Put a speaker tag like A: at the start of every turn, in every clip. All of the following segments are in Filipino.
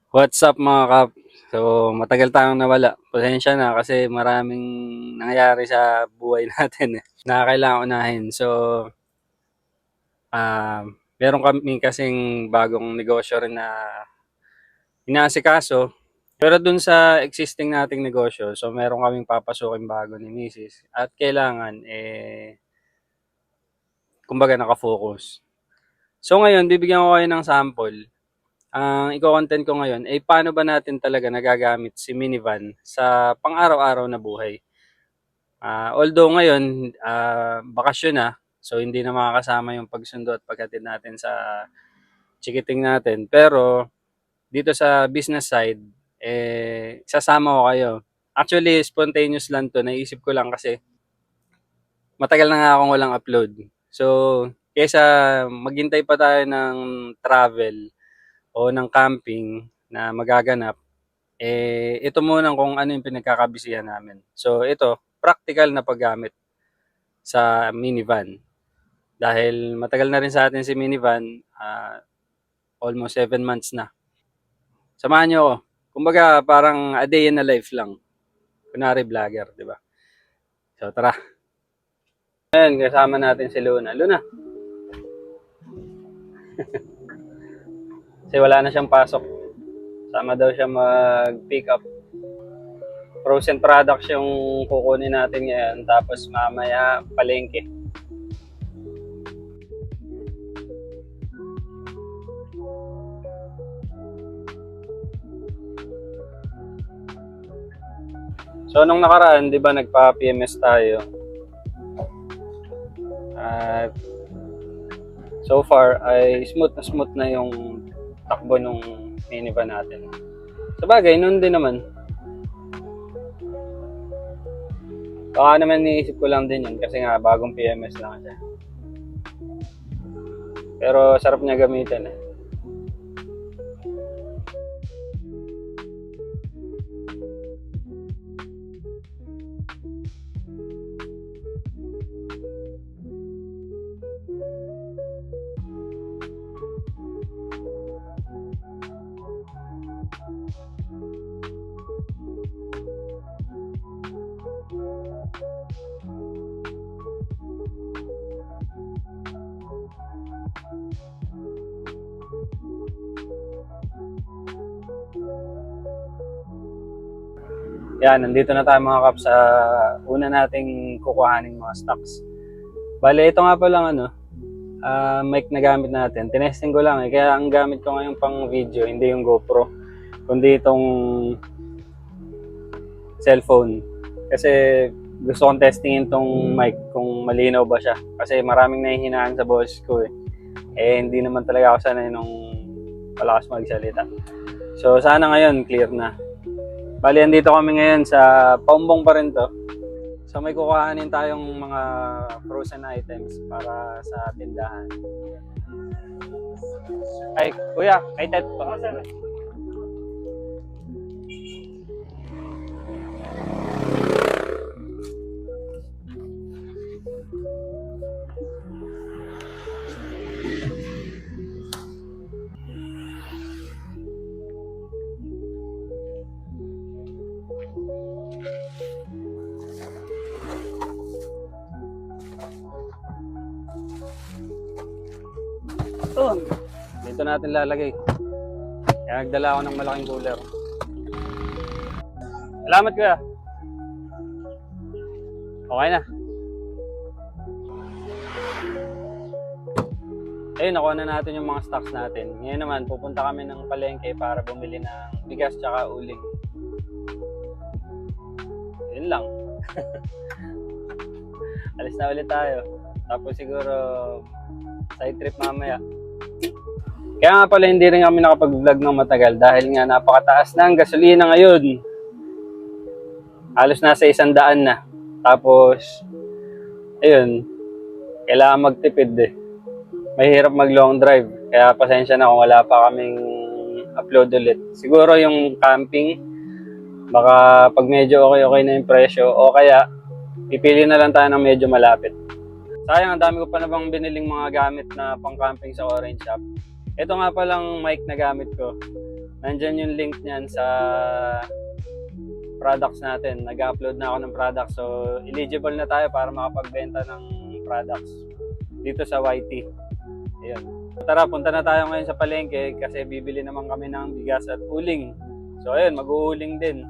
A: What's up mga kap? So, matagal tayong nawala. Pasensya na kasi maraming nangyayari sa buhay natin na kailangan unahin. So, meron kami kasing bagong negosyo rin na inaasikaso. Pero dun sa existing nating negosyo, so meron kaming papasukin bago ni Mrs. At kailangan, kumbaga nakafocus. So ngayon, bibigyan ko kayo ng sample. Ang iko-content ko ngayon ay paano ba natin talaga nagagamit si minivan sa pang-araw-araw na buhay. Although ngayon, bakasyon na, so hindi na makakasama yung pagsundo at paghatid natin sa chikiting natin. Pero dito sa business side, sasama ko kayo. Actually, spontaneous lang to. Naisip ko lang kasi matagal na nga akong walang upload. So, kaysa maghintay pa tayo ng travel o ng camping na magaganap, ito muna kung ano yung pinagkakabisihan namin. So, ito, practical na paggamit sa minivan. Dahil matagal na rin sa atin si minivan, almost 7 months na. Samahan niyo ako. Kumbaga, parang a day in a life lang. Kunwari vlogger, di ba? So, tara. Ayan, kasama natin si Luna. Luna, kasi wala na siyang pasok. Sama daw siya mag-pick up. Frozen products yung kukunin natin ngayon. Tapos mamaya, palengke. So, nung nakaraan, di ba, nagpa-PMS tayo. At so far, ay smooth na yung takbo nung minivan natin. Sa bagay, noon din naman. Baka naman niisip ko lang din yun kasi nga bagong PMS lang siya. Pero sarap niya gamitin eh. Yan, nandito na tayo mga kap sa una nating kukuhaning mga stocks. Bale, ito nga pa lang mic na gamit natin. Tinesting ko lang eh. Kaya ang gamit ko ngayon pang video, hindi yung GoPro, kundi itong cellphone. Kasi gusto kong testingin tong mic kung malinaw ba siya. Kasi maraming nahihinaan sa boses ko eh. Hindi naman talaga ako sanay nung malakas magsalita. So, sana ngayon clear na. Bali, andito kami ngayon sa Paumbong pa rin to. So, may kukuhanin tayong mga frozen items para sa tindahan. Ay, kuya, kay Ted po. Ito, dito natin lalagay. Kaya nagdala ako ng malaking cooler. Salamat kuya. Okay na. Ayun, nakuha na natin yung mga stocks natin. Ngayon naman, pupunta kami ng palengke para bumili ng bigas tsaka uling. Yun lang. Alis na ulit tayo. Tapos siguro side trip mamaya. Kaya nga pala hindi rin kami nakapag-vlog ng matagal dahil nga napakataas na ang gasolina ngayon. Halos nasa 100 na. Tapos, ayun, kailangan magtipid eh. Mahirap mag long drive. Kaya pasensya na kung wala pa kaming upload ulit. Siguro yung camping, baka pag medyo okay na yung presyo o kaya pipili na lang tayo ng medyo malapit. Sayang, ang dami ko pa na bang biniling mga gamit na pang camping sa Orange Shop. Ito nga palang mic na gamit ko. Nandyan yung link niyan sa products natin. Nag-upload na ako ng products. So, eligible na tayo para makapagbenta ng products dito sa YT. Ayun. Tara, punta na tayo ngayon sa palengke kasi bibili naman kami ng bigas at uling. So, ayun, mag-uuling din.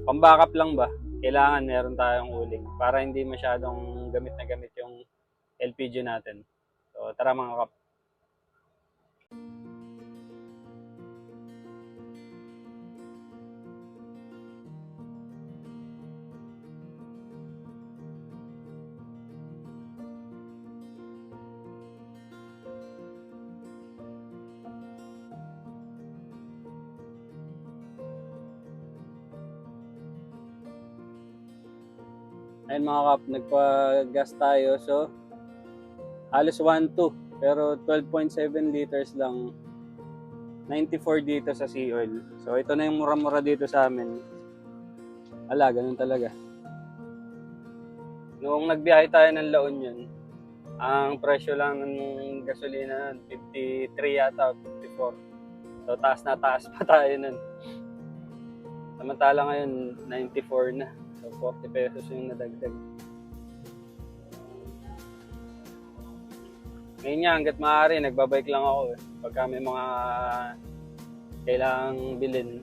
A: Pang-backup lang ba? Kailangan meron tayong uling para hindi masyadong gamit na gamit yung LPG natin. So, tara mga kap. Ayun mga kap, nagpa-gas tayo. So, halos 1.2. Pero 12.7 liters lang. 94 dito sa Sea Oil. So, ito na yung mura-mura dito sa amin. Ala, ganun talaga. Noong nagbiyahe tayo ng La Union, ang presyo lang ng gasolina 53 yata, 54. So, taas na taas pa tayo nun. Samantala ngayon, 94 na. So, 40 pesos yung nadagdag. Ngayon nga, hanggat maaari, nagbabike lang ako eh. Pagka may mga kailangang bilhin.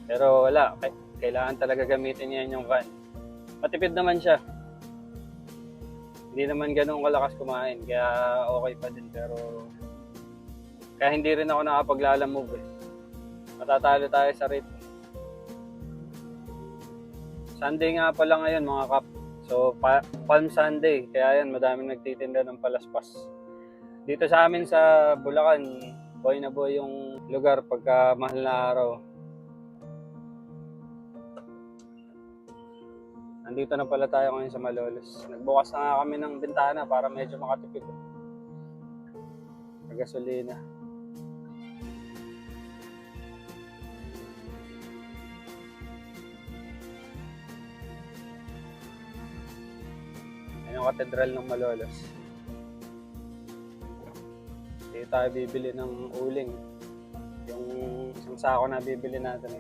A: Pero wala, kailangan talaga gamitin yan yung van. Matipid naman siya. Hindi naman ganun kalakas kumain, kaya okay pa din. Pero kaya hindi rin ako nakapaglalamove eh. Matatalo tayo sa rate. Sunday nga pala ngayon mga kap. So, Palm Sunday. Kaya yan, madaming nagtitinda ng palaspas. Dito sa amin sa Bulacan, boy na boy yung lugar pagka mahal na araw. Nandito na pala tayo ngayon sa Malolos. Nagbukas na nga kami ng bintana para medyo makatipid. Sa gasolina. Yan yung katedral ng Malolos. Dito tayo bibili ng uling. Yung isang sako na bibili natin.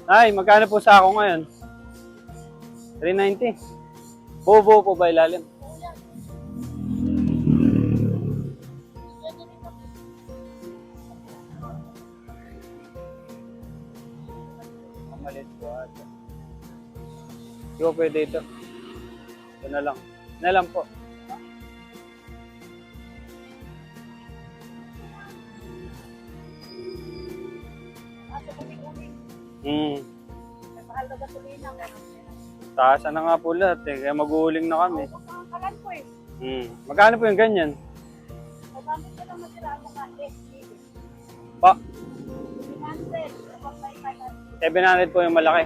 A: Ay, magkano po sako ngayon? 390. Buo po ba ilalim? Maliit po ata. Hindi ko pwede ito. Ito na lang. Na lang po.
B: Mahal na gasolina.
A: Taasan na nga po lahat eh. Kaya mag-uuling na kami.
B: Kalan po eh.
A: Magkano po yung ganyan?
B: Magamit ka lang matira ang mga SG.
A: Pa,
B: 300. Kapag may
A: 700
B: 500.
A: po yung malaki.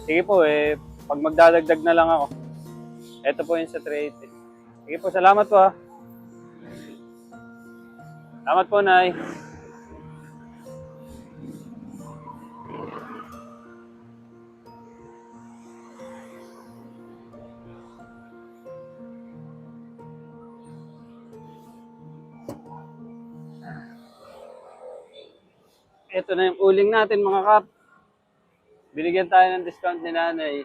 A: Sige po eh. Pag magdadagdag na lang ako. Ito po yung sa 380. Sige po, salamat po ha. Salamat po, Nay. Ito na yung uling natin mga kap. Binigyan tayo ng discount ni Nanay.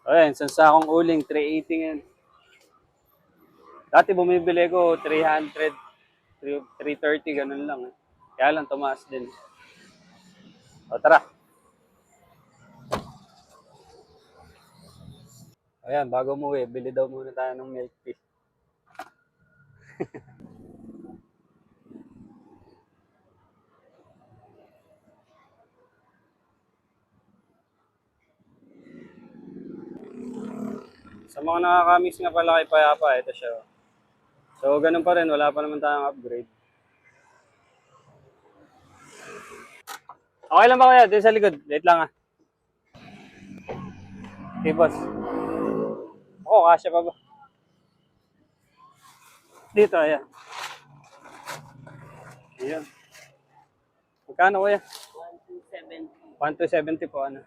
A: Ayan, isang sakong uling, 380 ngayon. Dati bumibili ko 300, 330, ganun lang. Kaya lang tumaas din. O tara. Ayan, bago umuwi, bili daw muna tayo ng milk tea. Sa mga nakakamiss nga pala kay Payapa, ito siya. So, ganun pa rin, wala pa naman tayong upgrade. Okay lang ba kaya? Dito sa likod. Wait lang ah. Okay, boss. Ako, kasya pa ba? Dito, ayan. Ayan. Magkano kuya?
C: 1,270.
A: 1,270 po, ano.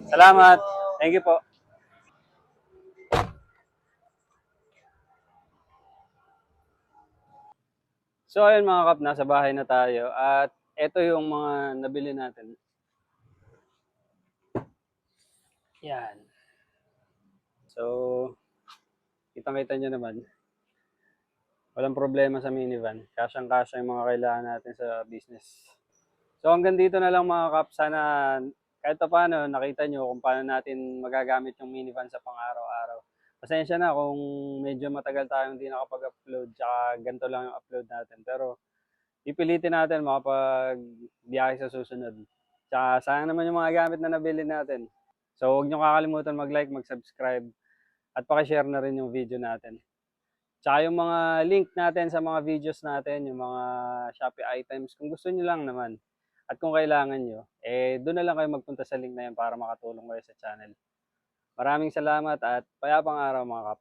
A: Salamat. Thank you po. So ayun mga kap, nasa bahay na tayo at eto yung mga nabili natin. Yan. So, kitang-kita nyo naman, walang problema sa minivan. Kasyang-kasya yung mga kailangan natin sa business. So hanggang dito na lang mga kap. Sana kahit pa paano nakita nyo kung paano natin magagamit yung minivan sa pang-araw-araw. Pasensya na kung medyo matagal tayong hindi nakapag-upload tsaka ganito lang yung upload natin. Pero pipilitin natin makapag-biyahe sa susunod. Tsaka sayang naman yung mga gamit na nabili natin. So huwag nyo kakalimutan mag-like, mag-subscribe at pakishare na rin yung video natin. Tsaka yung mga link natin sa mga videos natin, yung mga Shopee items, kung gusto nyo lang naman. At kung kailangan nyo, doon na lang kayo magpunta sa link na yan para makatulong kayo sa channel. Maraming salamat at payapang araw mga kap.